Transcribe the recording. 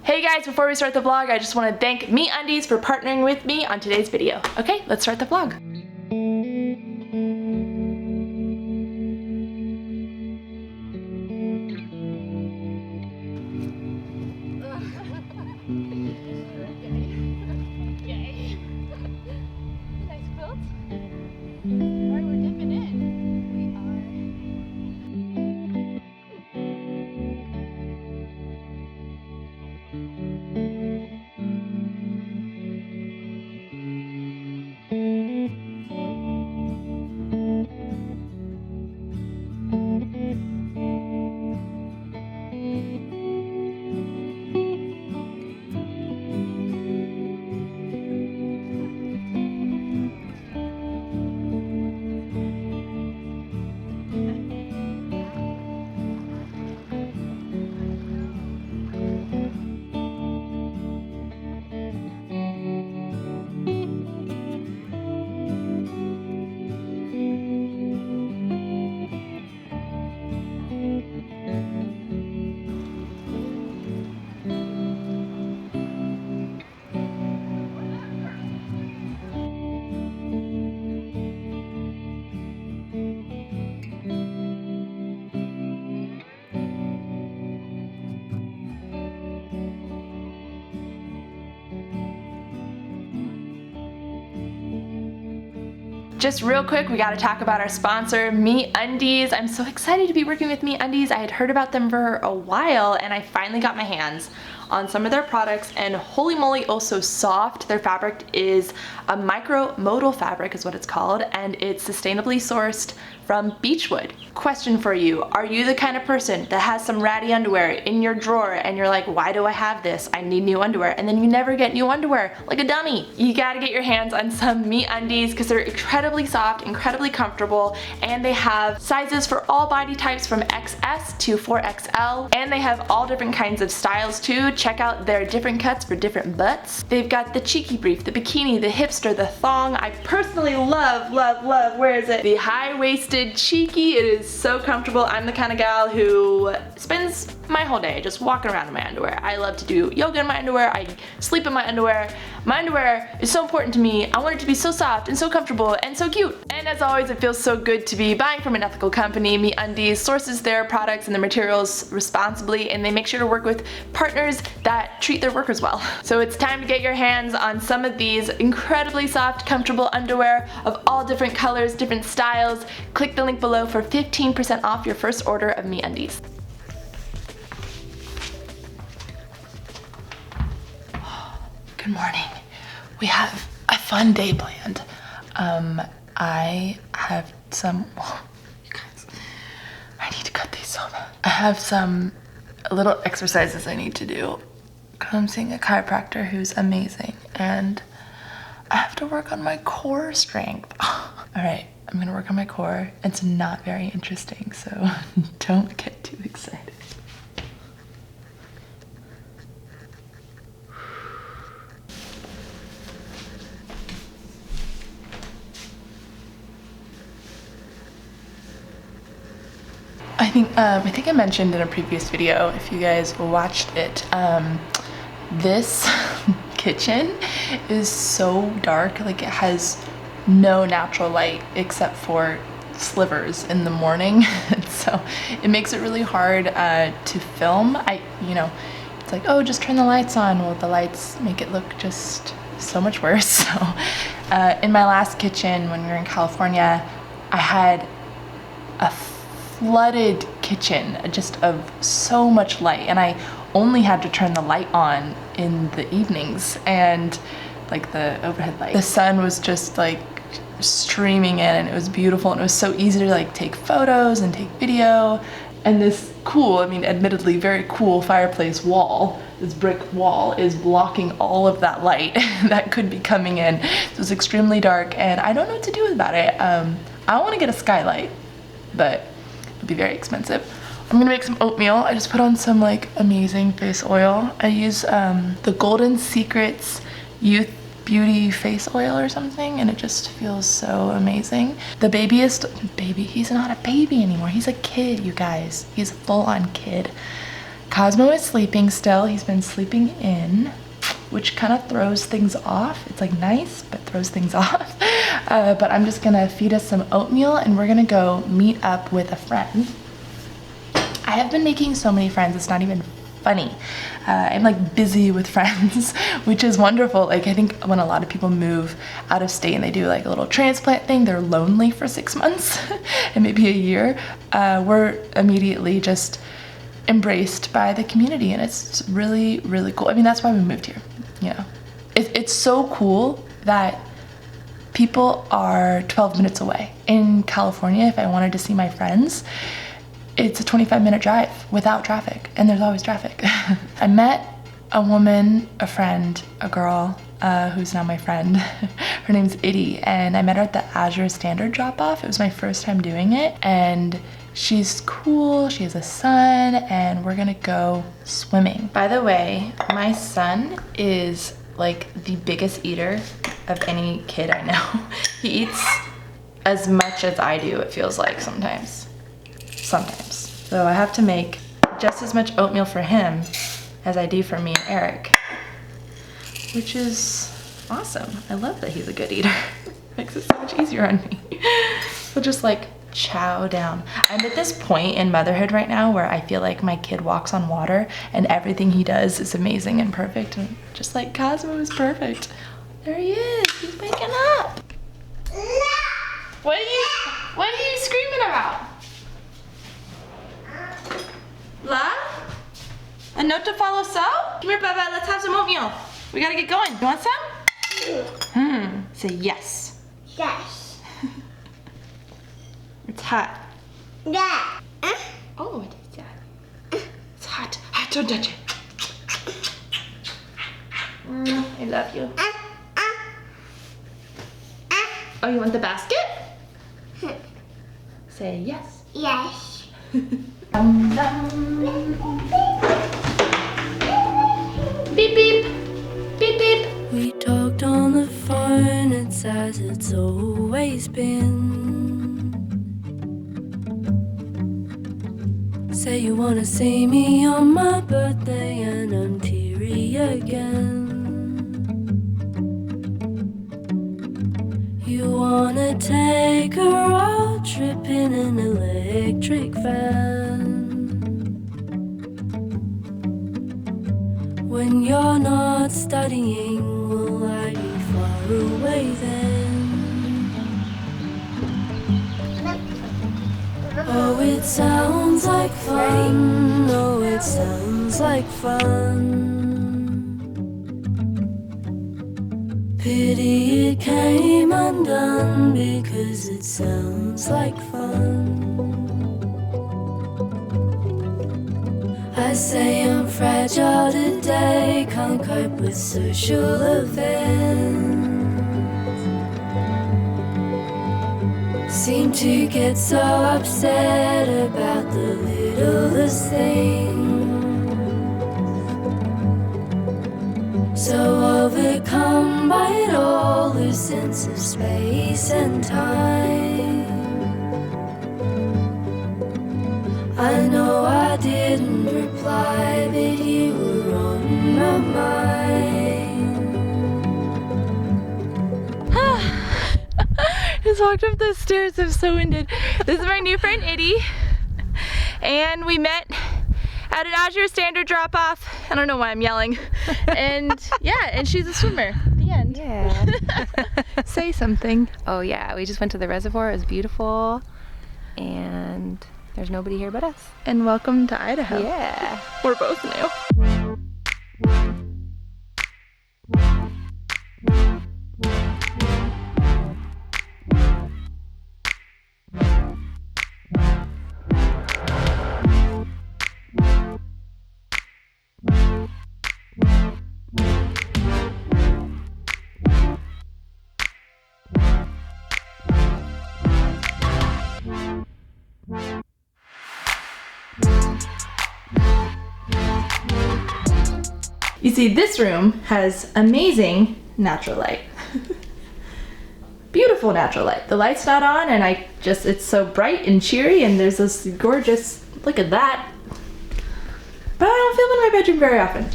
Hey guys, before we start the vlog, I just want to thank MeUndies for partnering with me on today's video. Okay, let's start the vlog. Just real quick, we gotta talk about our sponsor, MeUndies. I'm so excited to be working with MeUndies. I had heard about them for a while and I finally got my hands on some of their products, and holy moly, oh so soft. Their fabric is a micro-modal fabric is what it's called, and it's sustainably sourced from beechwood. Question for you, are you the kind of person that has some ratty underwear in your drawer and you're like, why do I have this? I need new underwear, and then you never get new underwear like a dummy? You gotta get your hands on some MeUndies because they're incredibly soft, incredibly comfortable, and they have sizes for all body types from XS to 4XL, and they have all different kinds of styles too. Check out their different cuts for different butts. They've got the cheeky brief, the bikini, the hipster, the thong. I personally love, where is it? The high-waisted cheeky. It is so comfortable. I'm the kind of gal who spends my whole day just walking around in my underwear. I love to do yoga in my underwear. I sleep in my underwear. My underwear is so important to me. I want it to be so soft and so comfortable and so cute. And as always, it feels so good to be buying from an ethical company. MeUndies sources their products and their materials responsibly, and they make sure to work with partners that treat their workers well. So it's time to get your hands on some of these incredibly soft, comfortable underwear of all different colors, different styles. Click the link below for 15% off your first order of MeUndies. Good morning. We have a fun day planned. I have some, oh, you guys, I need to cut these so bad. I have some little exercises I need to do because I'm seeing a chiropractor who's amazing, and I have to work on my core strength. All right, I'm gonna work on my core. It's not very interesting, so don't get too excited. I think I mentioned in a previous video, if you guys watched it, this kitchen is so dark. Like, it has no natural light except for slivers in the morning. So it makes it really hard to film. It's like, oh, just turn the lights on. Well, the lights make it look just so much worse. So in my last kitchen when we were in California, I had a flooded kitchen just of so much light, and I only had to turn the light on in the evenings, and like the overhead light. The sun was just like streaming in, and it was beautiful, and it was so easy to like take photos and take video. And this cool, I mean admittedly very cool fireplace wall, this brick wall, is blocking all of that light that could be coming in. So it was extremely dark, and I don't know what to do about it. I want to get a skylight, but it'd be very expensive. I'm gonna make some oatmeal. I just put on some like amazing face oil. I use the Golden Secrets Youth Beauty face oil or something, and it just feels so amazing. The baby, he's not a baby anymore. He's a kid, you guys. He's a full-on kid. Cosmo is sleeping still. He's been sleeping in, which kind of throws things off. It's like nice, but throws things off. But I'm just gonna feed us some oatmeal and we're gonna go meet up with a friend. I have been making so many friends, it's not even funny. I'm like busy with friends, which is wonderful. Like I think when a lot of people move out of state and they do like a little transplant thing, they're lonely for 6 months and maybe a year. We're immediately just embraced by the community and it's really, really cool. I mean, that's why we moved here, you know. It's so cool that people are 12 minutes away. In California, if I wanted to see my friends, it's a 25-minute drive without traffic, and there's always traffic. I met a woman, a friend, a girl, who's now my friend. Her name's Itty, and I met her at the Azure Standard drop-off. It was my first time doing it, and she's cool, she has a son, and we're gonna go swimming. By the way, my son is like the biggest eater of any kid I know. He eats as much as I do, it feels like sometimes. So I have to make just as much oatmeal for him as I do for me and Eric, which is awesome. I love that he's a good eater. Makes it so much easier on me. He'll just like chow down. I'm at this point in motherhood right now where I feel like my kid walks on water and everything he does is amazing and perfect, and just like Cosmo is perfect. There he is, he's waking up. What are you screaming about? La? A note to follow so? Come here, Bubba, let's have some oatmeal. We gotta get going. You want some? Say yes. Yes. It's hot. Yeah. Oh, it is, yeah. It's hot. Hot, don't touch it. I love you. Oh, you want the basket? Say yes. Yes. Dum, dum. Beep, beep. Beep, beep. We talked on the phone, it's as it's always been. Say you wanna see me on my birthday and I'm teary again. You wanna take a road trip in an electric van. When you're not studying, will I be far away then? Oh, it sounds like fun. Oh, it sounds like fun. Pity it came undone because it sounds like fun. I say I'm fragile today, can't cope with social events. Seem to get so upset about the littlest things. So overcome by it all, lose sense of space and time. I know I didn't reply, but you were on my mind. Just walked up those stairs, I'm so winded. This is my new friend Itty, and we met at an Azure Standard drop-off. I don't know why I'm yelling. And yeah, and she's a swimmer. The end. Yeah. Say something. Oh yeah, we just went to the reservoir. It was beautiful, and there's nobody here but us. And welcome to Idaho. Yeah. We're both new. You see, this room has amazing natural light. Beautiful natural light. The light's not on and it's so bright and cheery, and there's this gorgeous, look at that. but I don't film in my bedroom very often.